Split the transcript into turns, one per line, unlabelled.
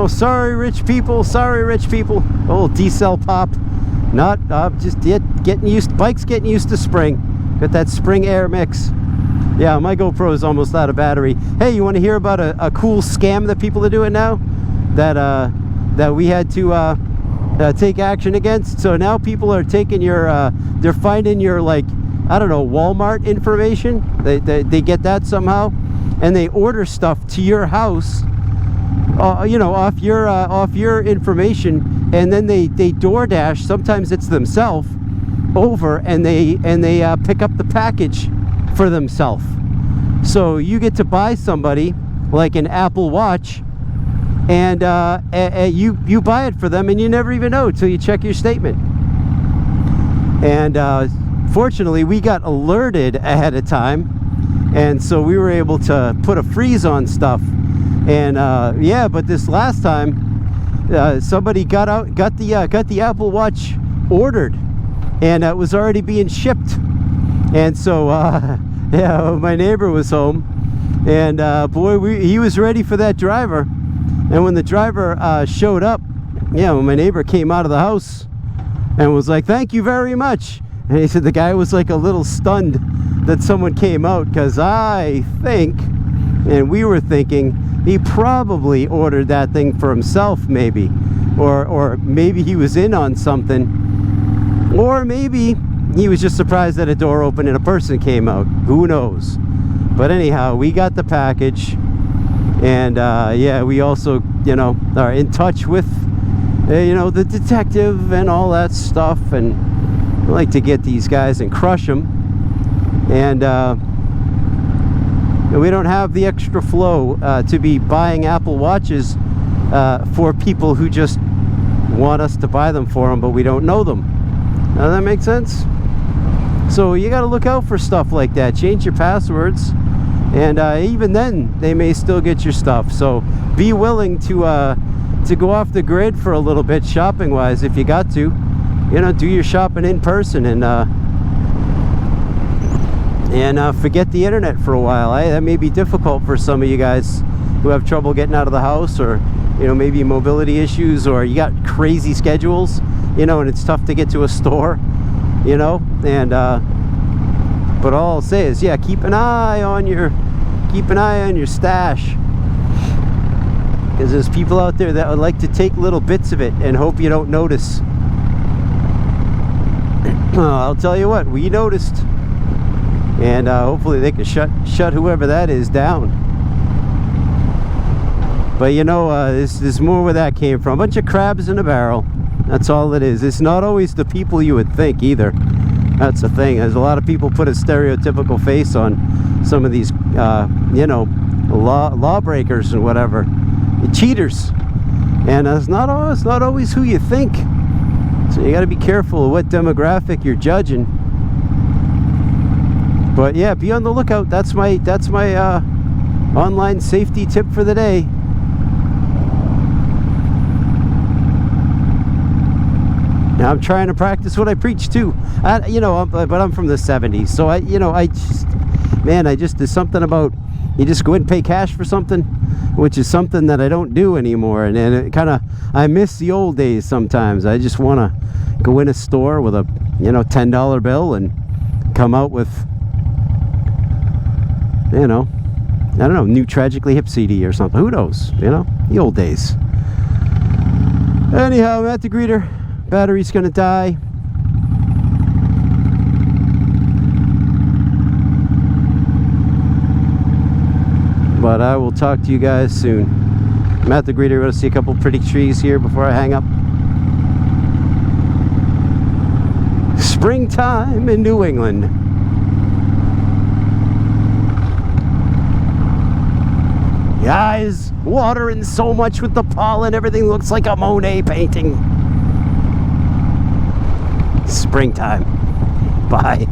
sorry, rich people. Sorry, rich people. Old D-cell pop. Not just getting used. Bike's getting used to spring. Got that spring air mix. Yeah, my GoPro is almost out of battery. Hey, you want to hear about a cool scam that people are doing now? That we had to take action against. So now people are taking your, they're finding your, like, I don't know, Walmart information. They get that somehow, and they order stuff to your house, you know, off your information, and then they DoorDash. Sometimes it's themselves over, and they pick up the package for themselves. So you get to buy somebody like an Apple Watch, and you buy it for them, and you never even know until you check your statement. And fortunately, we got alerted ahead of time, and so we were able to put a freeze on stuff. And yeah, but this last time, somebody got the Apple Watch ordered, and it was already being shipped. And so yeah, my neighbor was home, and boy, he was ready for that driver. And when the driver showed up, yeah, when my neighbor came out of the house and was like, "Thank you very much," and he said the guy was like a little stunned that someone came out, because I think, and we were thinking, he probably ordered that thing for himself, maybe, or maybe he was in on something, or maybe he was just surprised that a door opened and a person came out. Who knows? But anyhow, we got the package, and yeah, we also, you know, are in touch with, you know, the detective and all that stuff, and I like to get these guys and crush them. And we don't have the extra flow to be buying Apple Watches for people who just want us to buy them for them, but we don't know them. Now that makes sense? So you got to look out for stuff like that. Change your passwords, and even then they may still get your stuff. So be willing to go off the grid for a little bit, shopping wise, if you got to. You know, do your shopping in person, and forget the internet for a while. That may be difficult for some of you guys who have trouble getting out of the house, or, you know, maybe mobility issues, or you got crazy schedules, you know, and it's tough to get to a store, you know. And but all I'll say is, yeah, keep an eye on your stash, because there's people out there that would like to take little bits of it and hope you don't notice. I'll tell you what, we noticed, and hopefully they can shut whoever that is down. But you know, there's more where that came from. A bunch of crabs in a barrel. That's all it is. It's not always the people you would think either. That's the thing. There's a lot of people put a stereotypical face on some of these, you know, lawbreakers and whatever, cheaters, and it's not always who you think. So you got to be careful of what demographic you're judging. But yeah, be on the lookout. That's my online safety tip for the day. Now I'm trying to practice what I preach too. You know, but I'm from the 70s, so there's something about, you just go and pay cash for something, which is something that I don't do anymore, and it kind of, I miss the old days sometimes. I just want to go in a store with a, you know, $10 bill and come out with, you know, I don't know, new Tragically Hip CD or something. Who knows? You know, the old days. Anyhow, I'm at the greeter. Battery's gonna die. But I will talk to you guys soon. I'm at the greeter. We're gonna see a couple pretty trees here before I hang up. Springtime in New England. The eyes watering so much with the pollen, everything looks like a Monet painting. Springtime. Bye.